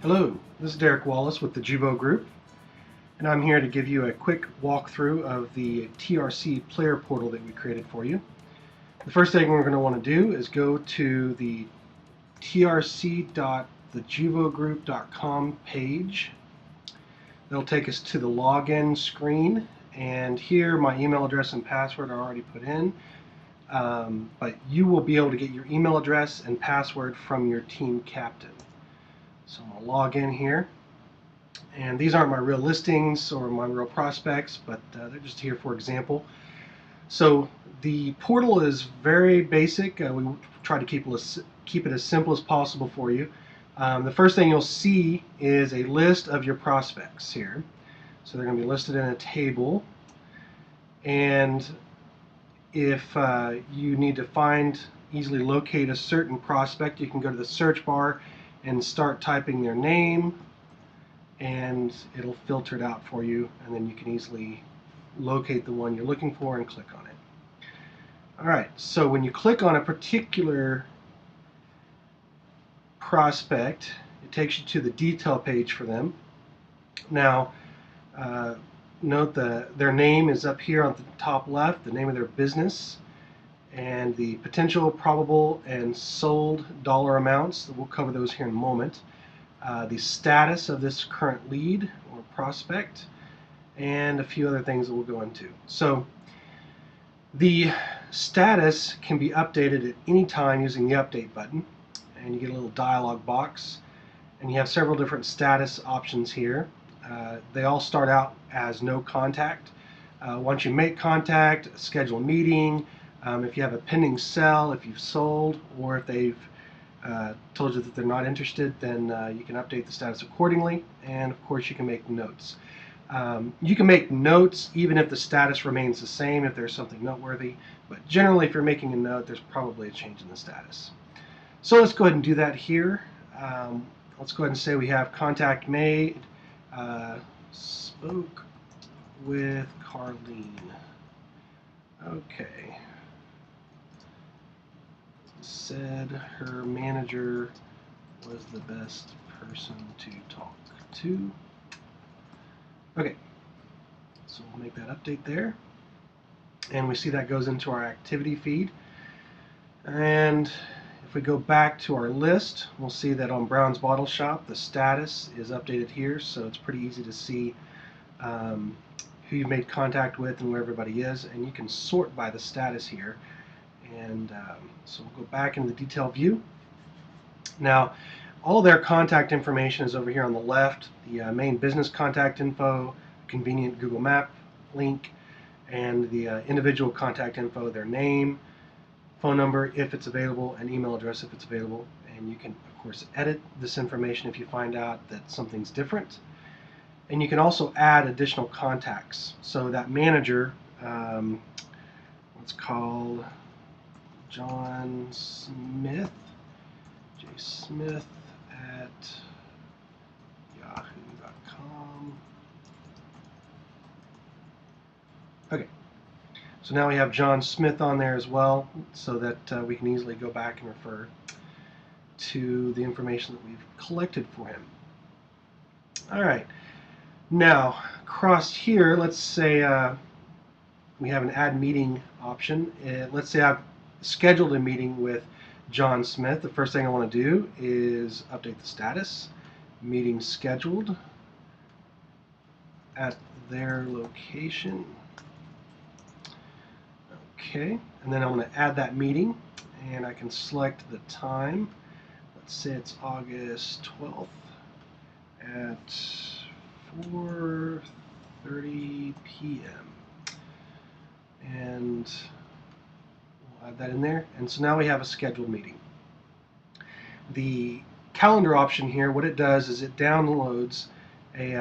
Hello, this is Derek Wallace with the Juvo Group, and I'm here to give you a quick walkthrough of the TRC player portal that we created for you. The first thing we're going to want to do is go to the trc.thejuvogroup.com page. That'll take us to the login screen, and here my email address and password are already put in, but you will be able to get your email address and password from your team captain. So I'm going to log in here, and these aren't my real listings or my real prospects, but they're just here for example. So the portal is very basic. We try to keep it as simple as possible for you. The first thing you'll see is a list of your prospects here. So they're going to be listed in a table, and if you need to easily locate a certain prospect, you can go to the search bar and start typing their name, and it'll filter it out for you, and then you can easily locate the one you're looking for and click on it. Alright, so when you click on a particular prospect, it takes you to the detail page for them. Now, note their name is up here on the top left, the name of their business, and the potential, probable, and sold dollar amounts. We'll cover those here in a moment. The status of this current lead or prospect, and a few other things that we'll go into. So the status can be updated at any time using the update button, and you get a little dialog box, and you have several different status options here. They all start out as no contact. Once you make contact, schedule a meeting. If you have a pending sell, if you've sold, or if they've told you that they're not interested, then you can update the status accordingly, and of course you can make notes. You can make notes even if the status remains the same, if there's something noteworthy, but generally if you're making a note, there's probably a change in the status. So let's go ahead and do that here. Let's go ahead and say we have contact made, spoke with Carlene. Okay. Said her manager was the best person to talk to. Okay, so we'll make that update there, and we see that goes into our activity feed. And if we go back to our list, we'll see that on Brown's Bottle Shop the status is updated here, so it's pretty easy to see who you've made contact with and where everybody is, and you can sort by the status here. And so we'll go back into the detail view. Now, all of their contact information is over here on the left. The main business contact info, convenient Google Map link, and the individual contact info, their name, phone number if it's available, and email address if it's available. And you can, of course, edit this information if you find out that something's different. And you can also add additional contacts. So that manager, what's called John Smith, J. Smith at yahoo.com. Okay, so now we have John Smith on there as well, so that we can easily go back and refer to the information that we've collected for him. Alright, now across here, let's say we have an add meeting option. Let's say I've scheduled a meeting with John Smith. The first thing I want to do is update the status. Meeting scheduled at their location. Okay, and then I'm going to add that meeting, and I can select the time. Let's say it's August 12th at 4:30 p.m. and we'll add that in there, and so now we have a scheduled meeting. The calendar option here, what it does is it downloads a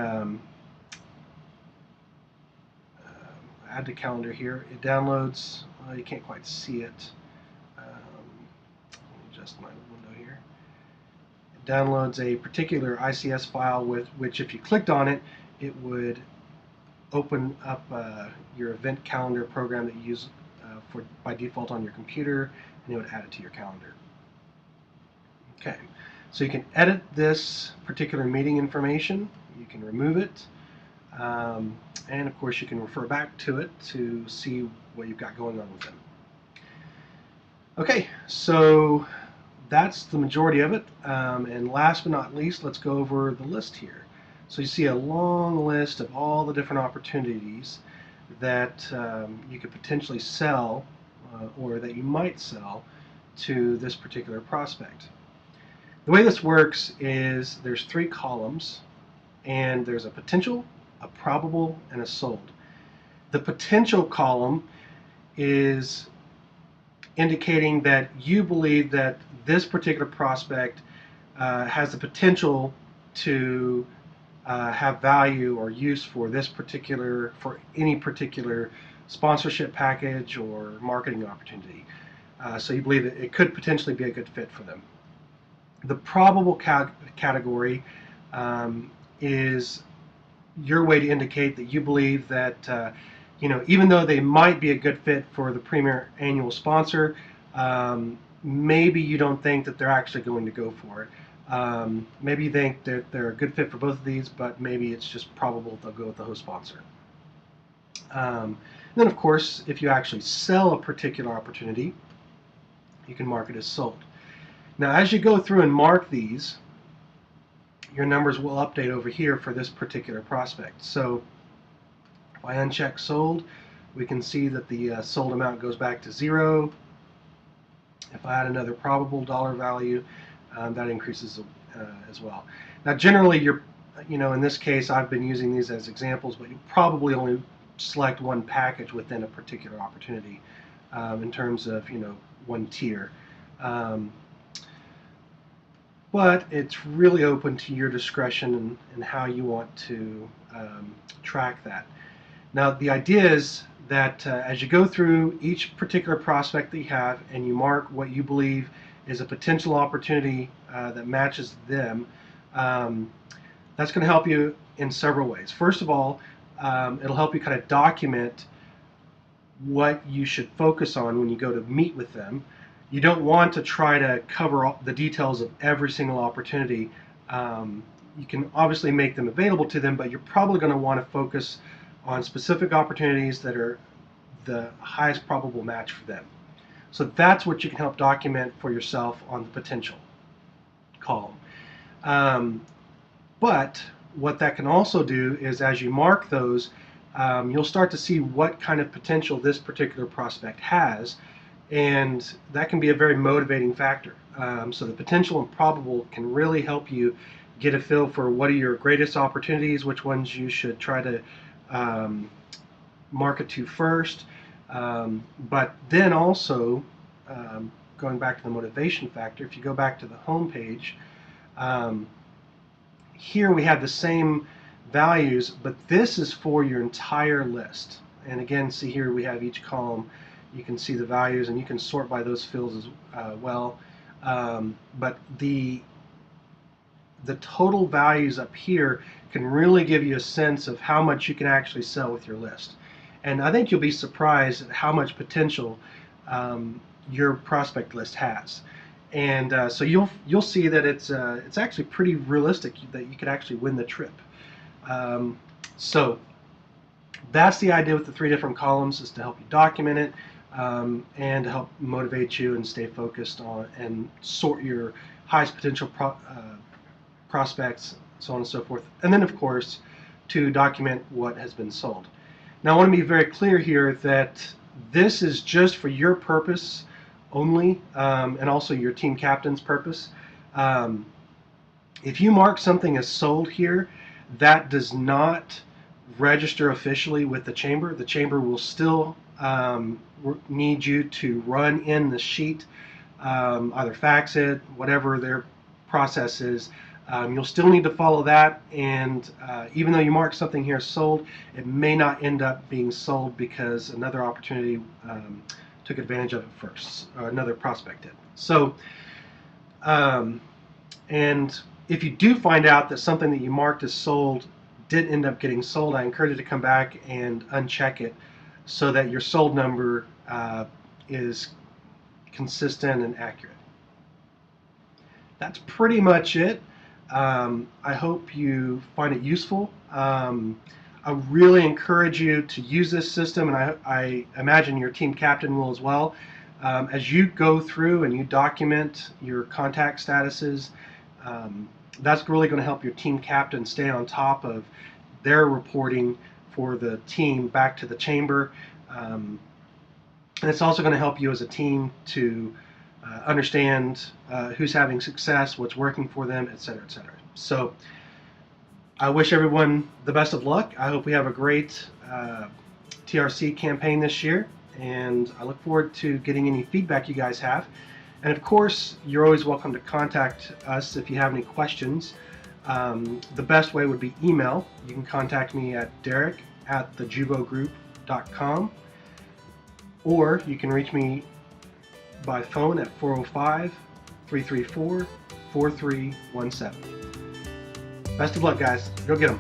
add to calendar here. It downloads, you can't quite see it. Let me adjust my window here. It downloads a particular ICS file with which, if you clicked on it, it would open up your event calendar program that you use by default on your computer, and it would add it to your calendar. Okay, so you can edit this particular meeting information, you can remove it, and of course you can refer back to it to see what you've got going on with them. Okay, so that's the majority of it, and last but not least, let's go over the list here. So you see a long list of all the different opportunities that you could potentially sell or that you might sell to this particular prospect. The way this works is there's 3 columns, and there's a potential, a probable, and a sold. The potential column is indicating that you believe that this particular prospect has the potential to have value or use for any particular sponsorship package or marketing opportunity. So you believe that it could potentially be a good fit for them. The probable category is your way to indicate that you believe that even though they might be a good fit for the premier annual sponsor, maybe you don't think that they're actually going to go for it. Maybe you think that they're a good fit for both of these, but maybe it's just probable they'll go with the host sponsor. Then, of course, if you actually sell a particular opportunity, you can mark it as sold. Now, as you go through and mark these, your numbers will update over here for this particular prospect. So if I uncheck sold, we can see that the sold amount goes back to 0. If I add another probable dollar value, that increases as well. Now, generally, in this case, I've been using these as examples, but you probably only select one package within a particular opportunity in terms of one tier. But it's really open to your discretion and how you want to track that. Now, the idea is that as you go through each particular prospect that you have and you mark what you believe is a potential opportunity that matches them, that's going to help you in several ways. First of all, it'll help you kind of document what you should focus on when you go to meet with them. You don't want to try to cover the details of every single opportunity. You can obviously make them available to them, but you're probably going to want to focus on specific opportunities that are the highest probable match for them. So that's what you can help document for yourself on the potential column. But what that can also do is, as you mark those, you'll start to see what kind of potential this particular prospect has, and that can be a very motivating factor. So the potential and probable can really help you get a feel for what are your greatest opportunities, which ones you should try to market to first. But then also, going back to the motivation factor, if you go back to the home page, here we have the same values, but this is for your entire list. And again, see here we have each column. You can see the values, and you can sort by those fields as well. But the total values up here can really give you a sense of how much you can actually sell with your list. And I think you'll be surprised at how much potential your prospect list has. And so you'll see that it's actually pretty realistic that you could actually win the trip. So that's the idea with the 3 different columns, is to help you document it and to help motivate you and stay focused on and sort your highest potential prospects, so on and so forth. And then, of course, to document what has been sold. Now, I want to be very clear here that this is just for your purpose only, and also your team captain's purpose. If you mark something as sold here, that does not register officially with the chamber. The chamber will still need you to run in the sheet, either fax it, whatever their process is. You'll still need to follow that, and even though you mark something here sold, it may not end up being sold because another opportunity took advantage of it first, or another prospect did. So, and if you do find out that something that you marked as sold did end up getting sold, I encourage you to come back and uncheck it so that your sold number is consistent and accurate. that's pretty much it. I hope you find it useful. I really encourage you to use this system, and I imagine your team captain will as well. As you go through and you document your contact statuses, that's really going to help your team captain stay on top of their reporting for the team back to the chamber. And it's also going to help you as a team to understand who's having success, what's working for them, etc., etc. So I wish everyone the best of luck. I hope we have a great TRC campaign this year, and I look forward to getting any feedback you guys have. And of course, you're always welcome to contact us if you have any questions. The best way would be email. You can contact me at derek@thejuvogroup.com, or you can reach me by phone at 405-334-4317. Best of luck, guys. Go get them.